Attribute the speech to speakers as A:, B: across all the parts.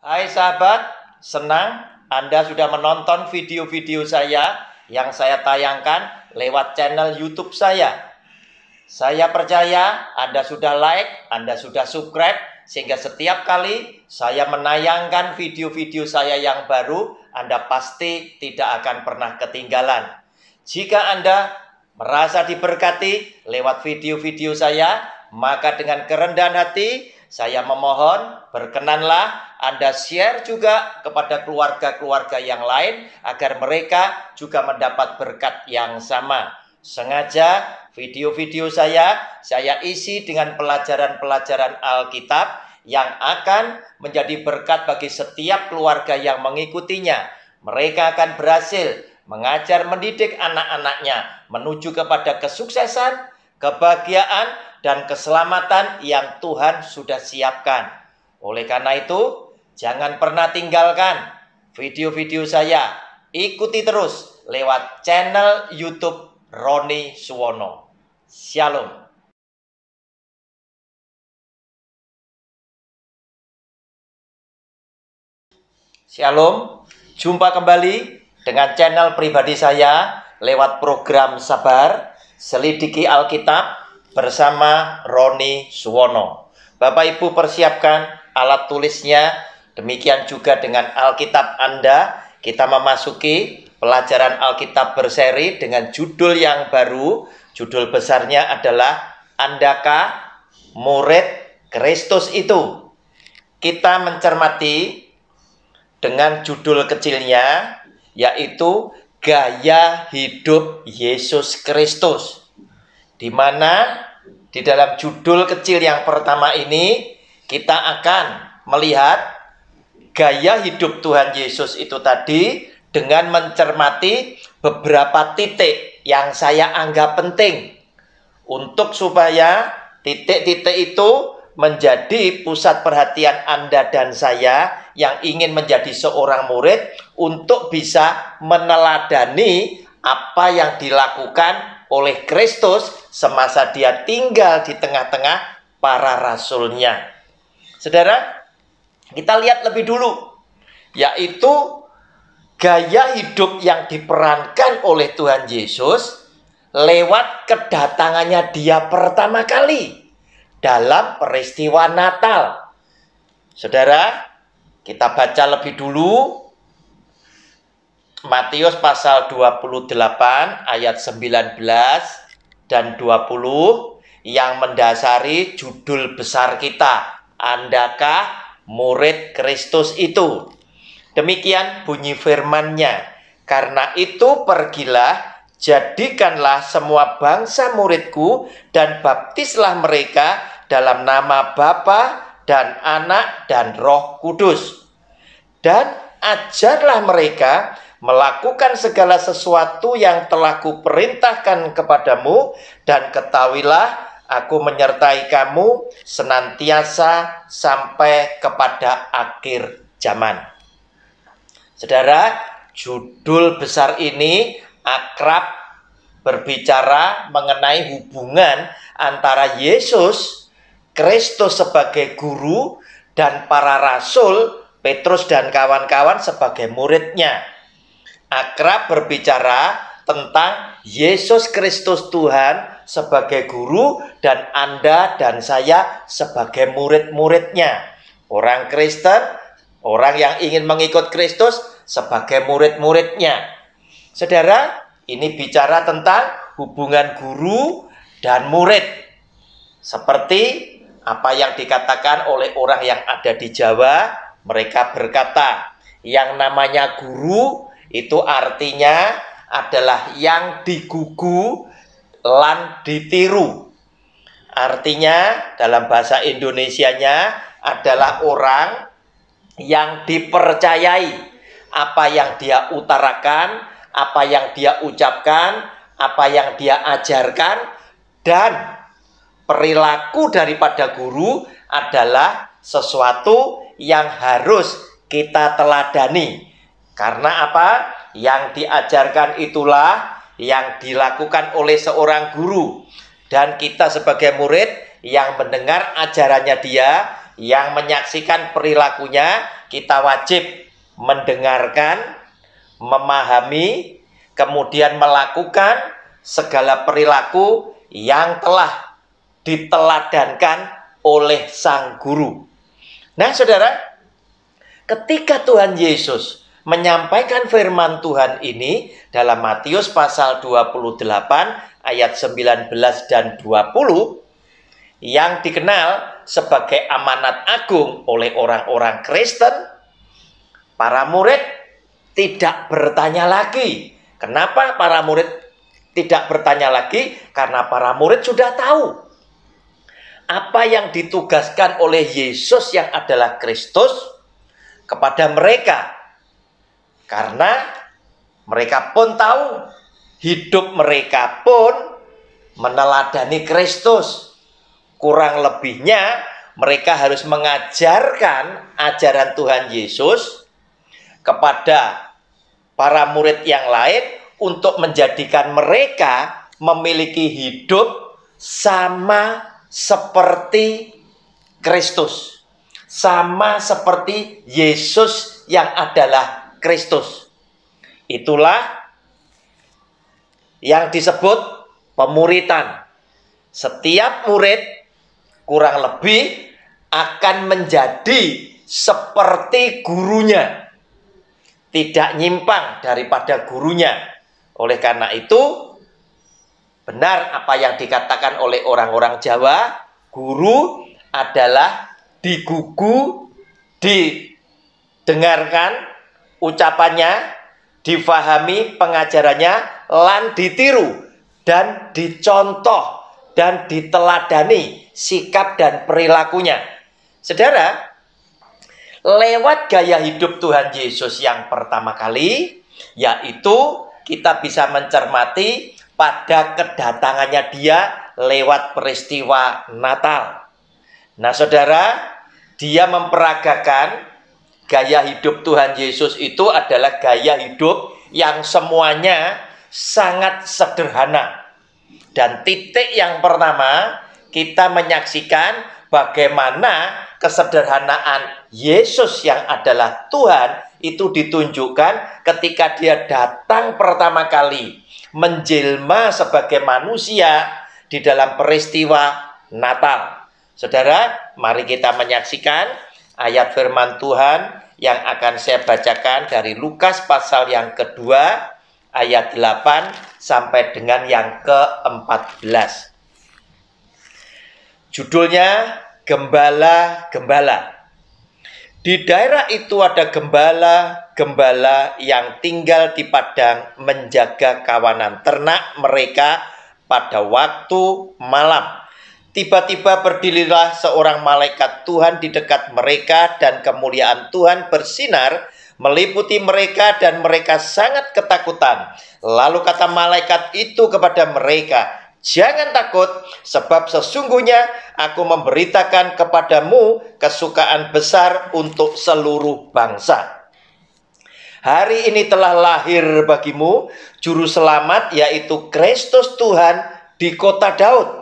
A: Hai sahabat, senang Anda sudah menonton video-video saya yang saya tayangkan lewat channel YouTube saya. Saya percaya Anda sudah like, Anda sudah subscribe, sehingga setiap kali saya menayangkan video-video saya yang baru, Anda pasti tidak akan pernah ketinggalan. Jika Anda merasa diberkati lewat video-video saya, maka dengan kerendahan hati saya memohon berkenanlah Anda share juga kepada keluarga-keluarga yang lain agar mereka juga mendapat berkat yang sama. Sengaja video-video saya isi dengan pelajaran-pelajaran Alkitab yang akan menjadi berkat bagi setiap keluarga yang mengikutinya. Mereka akan berhasil mengajar mendidik anak-anaknya menuju kepada kesuksesan, kebahagiaan, dan keselamatan yang Tuhan sudah siapkan. Oleh karena itu, jangan pernah tinggalkan video-video saya. Ikuti terus lewat channel YouTube Roni Suwono. Shalom. Shalom. Jumpa kembali dengan channel pribadi saya lewat program Sabar Selidiki Alkitab bersama Roni Suwono. Bapak Ibu persiapkan alat tulisnya, demikian juga dengan Alkitab Anda. Kita memasuki pelajaran Alkitab berseri dengan judul yang baru. Judul besarnya adalah Andakah Murid Kristus Itu? Kita mencermati dengan judul kecilnya, yaitu Gaya Hidup Yesus Kristus. Di mana di dalam judul kecil yang pertama ini kita akan melihat gaya hidup Tuhan Yesus itu tadi dengan mencermati beberapa titik yang saya anggap penting untuk supaya titik-titik itu menjadi pusat perhatian Anda dan saya yang ingin menjadi seorang murid untuk bisa meneladani apa yang dilakukan oleh Kristus semasa dia tinggal di tengah-tengah para rasulnya. Saudara, kita lihat lebih dulu, yaitu gaya hidup yang diperankan oleh Tuhan Yesus lewat kedatangannya dia pertama kali dalam peristiwa Natal. Saudara, kita baca lebih dulu Matius pasal 28 ayat 19 dan 20 yang mendasari judul besar kita, Andakah Murid Kristus Itu? Demikian bunyi firman-Nya. Karena itu pergilah, jadikanlah semua bangsa muridku dan baptislah mereka dalam nama Bapa dan Anak dan Roh Kudus. Dan ajarlah mereka melakukan segala sesuatu yang telah kuperintahkan kepadamu, dan ketahuilah aku menyertai kamu senantiasa sampai kepada akhir zaman. Saudara, judul besar ini akrab berbicara mengenai hubungan antara Yesus Kristus sebagai guru dan para rasul Petrus dan kawan-kawan sebagai muridnya. Akrab berbicara tentang Yesus Kristus Tuhan sebagai guru dan Anda dan saya sebagai murid-muridnya. Orang Kristen, orang yang ingin mengikut Kristus sebagai murid-muridnya. Saudara, ini bicara tentang hubungan guru dan murid. Seperti apa yang dikatakan oleh orang yang ada di Jawa, mereka berkata, yang namanya guru itu artinya adalah yang digugu lan ditiru. Artinya dalam bahasa Indonesianya adalah orang yang dipercayai. Apa yang dia utarakan, apa yang dia ucapkan, apa yang dia ajarkan, dan perilaku daripada guru adalah sesuatu yang harus kita teladani. Karena apa? Yang diajarkan itulah yang dilakukan oleh seorang guru. Dan kita sebagai murid yang mendengar ajarannya dia, yang menyaksikan perilakunya, kita wajib mendengarkan, memahami, kemudian melakukan segala perilaku yang telah diteladankan oleh Sang Guru. Nah, saudara, ketika Tuhan Yesus menyampaikan firman Tuhan ini dalam Matius pasal 28 ayat 19 dan 20 yang dikenal sebagai amanat agung oleh orang-orang Kristen, para murid tidak bertanya lagi. Kenapa para murid tidak bertanya lagi? Karena para murid sudah tahu apa yang ditugaskan oleh Yesus yang adalah Kristus kepada mereka. Karena mereka pun tahu, hidup mereka pun meneladani Kristus. Kurang lebihnya mereka harus mengajarkan ajaran Tuhan Yesus kepada para murid yang lain untuk menjadikan mereka memiliki hidup sama seperti Kristus, sama seperti Yesus yang adalah Kristus. Itulah yang disebut pemuritan. Setiap murid kurang lebih akan menjadi seperti gurunya, tidak nyimpang daripada gurunya. Oleh karena itu, benar apa yang dikatakan oleh orang-orang Jawa, guru adalah digugu, didengarkan ucapannya, difahami pengajarannya, lan ditiru dan dicontoh dan diteladani sikap dan perilakunya. Saudara, lewat gaya hidup Tuhan Yesus yang pertama kali, yaitu kita bisa mencermati pada kedatangannya Dia lewat peristiwa Natal. Nah, saudara, Dia memperagakan gaya hidup Tuhan Yesus itu adalah gaya hidup yang semuanya sangat sederhana. Dan titik yang pertama, kita menyaksikan bagaimana kesederhanaan Yesus yang adalah Tuhan itu ditunjukkan ketika Dia datang pertama kali menjelma sebagai manusia di dalam peristiwa Natal. Saudara, mari kita menyaksikan ayat firman Tuhan yang akan saya bacakan dari Lukas pasal yang kedua ayat 8 sampai dengan yang ke-14. Judulnya Gembala-Gembala. Di daerah itu ada gembala-gembala yang tinggal di padang menjaga kawanan ternak mereka pada waktu malam. Tiba-tiba berdirilah seorang malaikat Tuhan di dekat mereka dan kemuliaan Tuhan bersinar meliputi mereka dan mereka sangat ketakutan. Lalu kata malaikat itu kepada mereka, "Jangan takut, sebab sesungguhnya aku memberitakan kepadamu kesukaan besar untuk seluruh bangsa. Hari ini telah lahir bagimu juru selamat, yaitu Kristus Tuhan di kota Daud.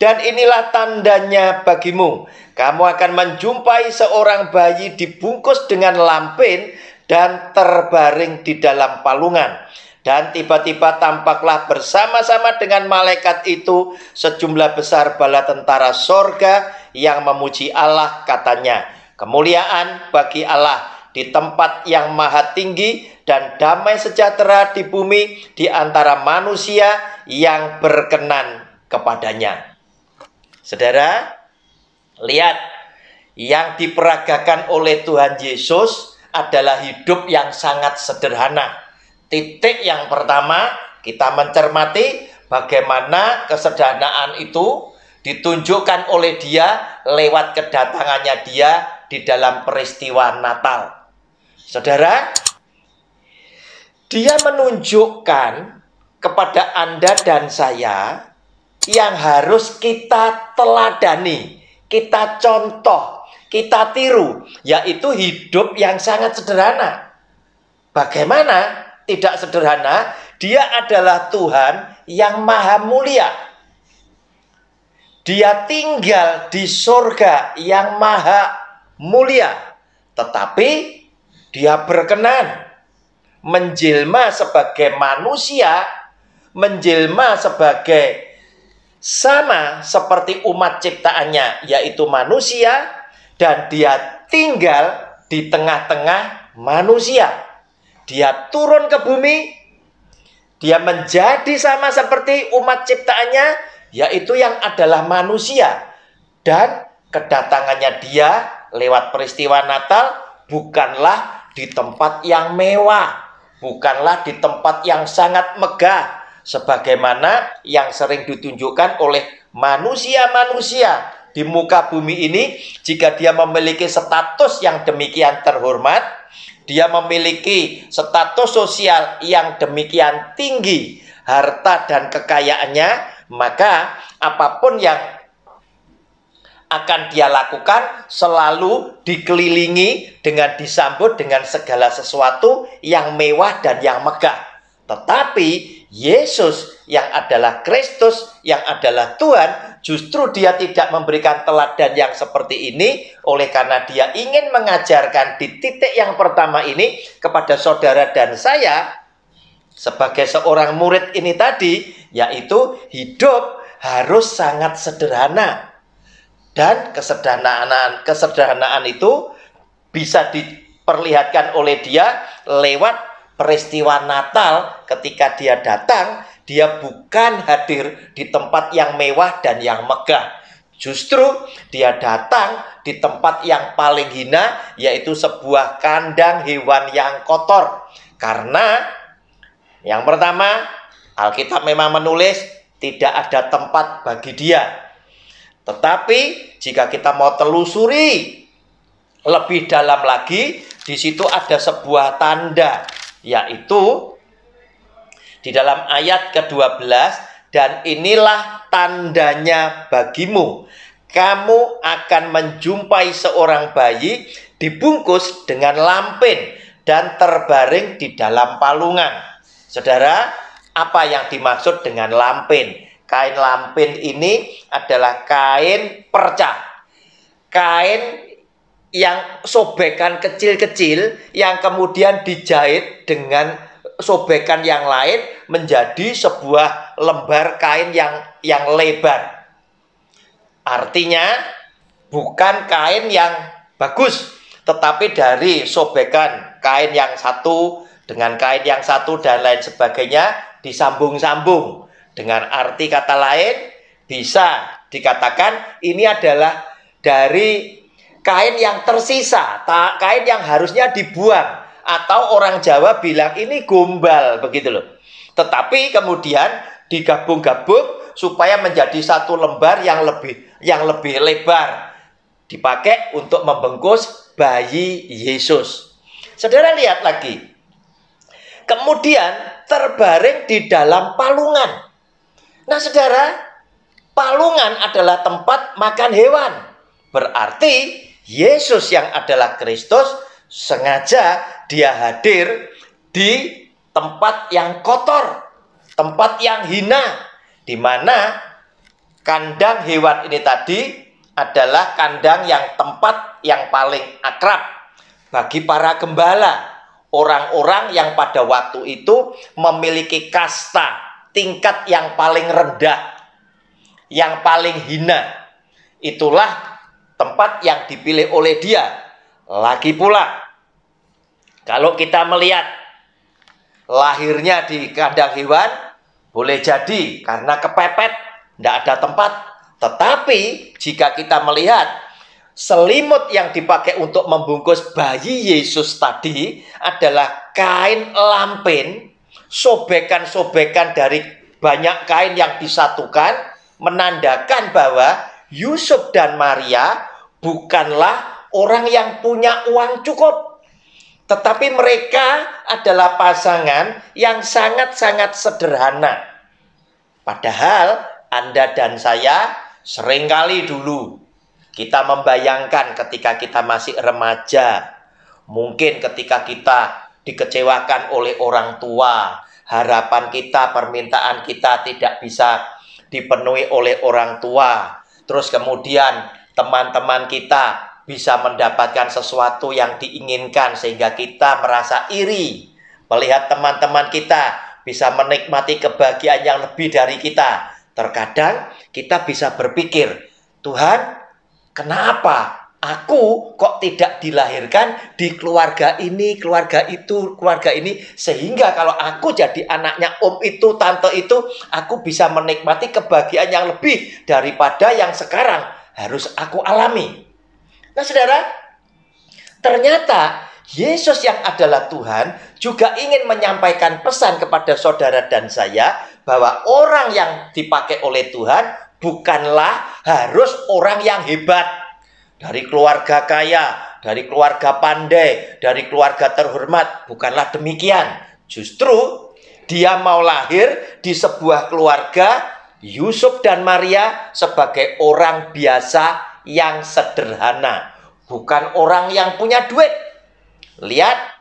A: Dan inilah tandanya bagimu, kamu akan menjumpai seorang bayi dibungkus dengan lampin dan terbaring di dalam palungan." Dan tiba-tiba tampaklah bersama-sama dengan malaikat itu sejumlah besar bala tentara sorga yang memuji Allah, katanya, "Kemuliaan bagi Allah di tempat yang maha tinggi dan damai sejahtera di bumi di antara manusia yang berkenan kepadanya." Saudara, lihat, yang diperagakan oleh Tuhan Yesus adalah hidup yang sangat sederhana. Titik yang pertama, kita mencermati bagaimana kesederhanaan itu ditunjukkan oleh Dia lewat kedatangannya Dia di dalam peristiwa Natal. Saudara, Dia menunjukkan kepada Anda dan saya yang harus kita teladani, kita contoh, kita tiru, yaitu hidup yang sangat sederhana. Bagaimana? Tidak sederhana, Dia adalah Tuhan yang maha mulia. Dia tinggal di surga yang maha mulia. tetapi dia berkenan menjelma sebagai manusia, menjelma sebagai sama seperti umat ciptaannya, yaitu manusia, dan dia tinggal di tengah-tengah manusia. Dia turun ke bumi, dia menjadi sama seperti umat ciptaannya, yaitu yang adalah manusia. Dan kedatangannya dia lewat peristiwa Natal bukanlah di tempat yang mewah, bukanlah di tempat yang sangat megah, sebagaimana yang sering ditunjukkan oleh manusia-manusia di muka bumi ini. Jika dia memiliki status yang demikian terhormat, dia memiliki status sosial yang demikian tinggi, harta dan kekayaannya, maka apapun yang akan dia lakukan selalu dikelilingi dengan disambut dengan segala sesuatu yang mewah dan yang megah. Tetapi Yesus yang adalah Kristus, yang adalah Tuhan, justru dia tidak memberikan teladan yang seperti ini. Oleh karena dia ingin mengajarkan di titik yang pertama ini kepada saudara dan saya sebagai seorang murid ini tadi, yaitu hidup harus sangat sederhana. Dan kesederhanaan itu bisa diperlihatkan oleh dia lewat peristiwa Natal. Ketika dia datang, dia bukan hadir di tempat yang mewah dan yang megah. Justru dia datang di tempat yang paling hina, yaitu sebuah kandang hewan yang kotor. Karena yang pertama, Alkitab memang menulis tidak ada tempat bagi dia. Tetapi jika kita mau telusuri lebih dalam lagi, di situ ada sebuah tanda, yaitu di dalam ayat ke-12, dan inilah tandanya bagimu, kamu akan menjumpai seorang bayi dibungkus dengan lampin dan terbaring di dalam palungan. Saudara, apa yang dimaksud dengan lampin? Kain lampin ini adalah kain perca, kain yang sobekan kecil-kecil yang kemudian dijahit dengan sobekan yang lain menjadi sebuah lembar kain yang lebar. Artinya bukan kain yang bagus, tetapi dari sobekan kain yang satu dengan kain yang satu dan lain sebagainya disambung-sambung. Dengan arti kata lain, bisa dikatakan ini adalah dari kain yang tersisa, kain yang harusnya dibuang, atau orang Jawa bilang ini gombal, begitu loh. Tetapi kemudian digabung-gabung supaya menjadi satu lembar yang lebih lebar, dipakai untuk membungkus bayi Yesus. Saudara lihat lagi, kemudian terbaring di dalam palungan. Nah saudara, palungan adalah tempat makan hewan. Berarti Yesus yang adalah Kristus sengaja dia hadir di tempat yang kotor, tempat yang hina, di mana kandang hewan ini tadi adalah kandang yang tempat yang paling akrab bagi para gembala, orang-orang yang pada waktu itu memiliki kasta, tingkat yang paling rendah, yang paling hina. Itulah tempat yang dipilih oleh dia. Lagi pula, kalau kita melihat lahirnya di kandang hewan, boleh jadi karena kepepet, tidak ada tempat. Tetapi jika kita melihat selimut yang dipakai untuk membungkus bayi Yesus tadi adalah kain lampin, sobekan-sobekan dari banyak kain yang disatukan, menandakan bahwa Yusuf dan Maria bukanlah orang yang punya uang cukup, tetapi mereka adalah pasangan yang sangat-sangat sederhana. Padahal Anda dan saya seringkali dulu kita membayangkan ketika kita masih remaja, mungkin ketika kita dikecewakan oleh orang tua, harapan kita, permintaan kita tidak bisa dipenuhi oleh orang tua. Terus kemudian teman-teman kita bisa mendapatkan sesuatu yang diinginkan sehingga kita merasa iri. Melihat teman-teman kita bisa menikmati kebahagiaan yang lebih dari kita. Terkadang kita bisa berpikir, Tuhan, kenapa aku kok tidak dilahirkan di keluarga ini, keluarga itu, keluarga ini. Sehingga kalau aku jadi anaknya om itu, tante itu, aku bisa menikmati kebahagiaan yang lebih daripada yang sekarang harus aku alami. Nah saudara, ternyata Yesus yang adalah Tuhan juga ingin menyampaikan pesan kepada saudara dan saya bahwa orang yang dipakai oleh Tuhan bukanlah harus orang yang hebat, dari keluarga kaya, dari keluarga pandai, dari keluarga terhormat. Bukanlah demikian. Justru dia mau lahir di sebuah keluarga, Yusuf dan Maria sebagai orang biasa yang sederhana, bukan orang yang punya duit. Lihat,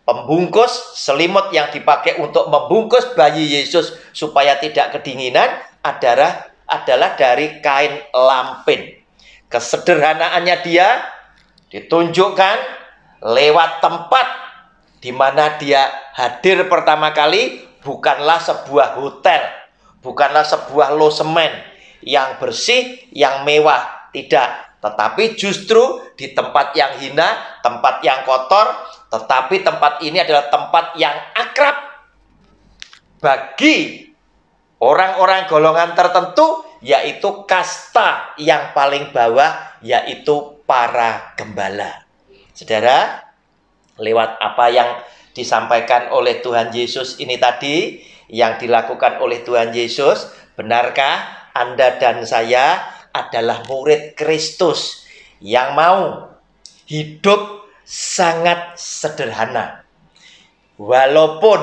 A: pembungkus selimut yang dipakai untuk membungkus bayi Yesus supaya tidak kedinginan adalah dari kain lampin. Kesederhanaannya dia ditunjukkan lewat tempat di mana dia hadir pertama kali. Bukanlah sebuah hotel, bukanlah sebuah losemen yang bersih, yang mewah. Tidak, tetapi justru di tempat yang hina, tempat yang kotor. Tetapi tempat ini adalah tempat yang akrab bagi orang-orang golongan tertentu, yaitu kasta yang paling bawah, yaitu para gembala. Saudara, lewat apa yang disampaikan oleh Tuhan Yesus ini tadi, yang dilakukan oleh Tuhan Yesus, benarkah Anda dan saya adalah murid Kristus yang mau hidup sangat sederhana? Walaupun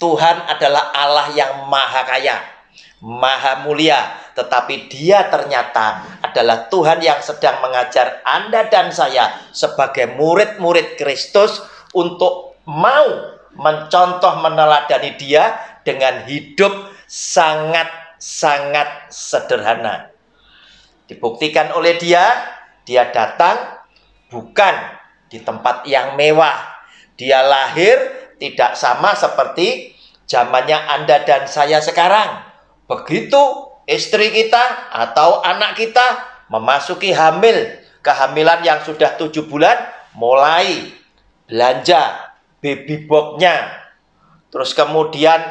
A: Tuhan adalah Allah yang maha kaya, maha mulia, tetapi dia ternyata adalah Tuhan yang sedang mengajar Anda dan saya sebagai murid-murid Kristus untuk mau mencontoh meneladani dia dengan hidup sangat-sangat sederhana. Dibuktikan oleh dia datang bukan di tempat yang mewah. Dia lahir tidak sama seperti zamannya Anda dan saya sekarang. Begitu istri kita atau anak kita memasuki kehamilan yang sudah 7 bulan, mulai belanja baby box-nya. Terus kemudian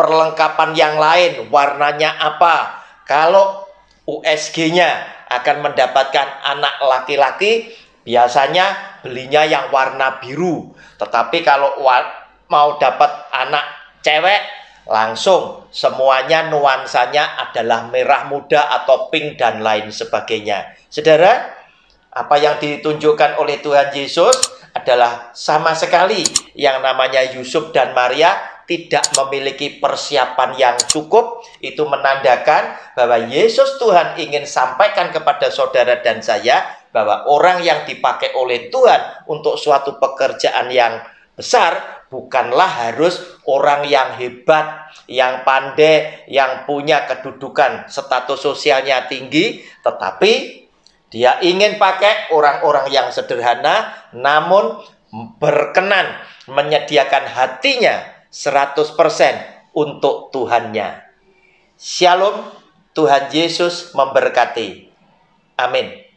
A: perlengkapan yang lain, warnanya apa. Kalau USG-nya akan mendapatkan anak laki-laki, biasanya belinya yang warna biru. Tetapi kalau mau dapat anak cewek, langsung semuanya nuansanya adalah merah muda atau pink dan lain sebagainya. Saudara, apa yang ditunjukkan oleh Tuhan Yesus adalah sama sekali yang namanya Yusuf dan Maria tidak memiliki persiapan yang cukup. Itu menandakan bahwa Yesus Tuhan ingin sampaikan kepada saudara dan saya bahwa orang yang dipakai oleh Tuhan untuk suatu pekerjaan yang besar bukanlah harus orang yang hebat, yang pandai, yang punya kedudukan, status sosialnya tinggi, tetapi dia ingin pakai orang-orang yang sederhana, namun berkenan menyediakan hatinya 100% untuk Tuhannya. Shalom, Tuhan Yesus memberkati. Amin.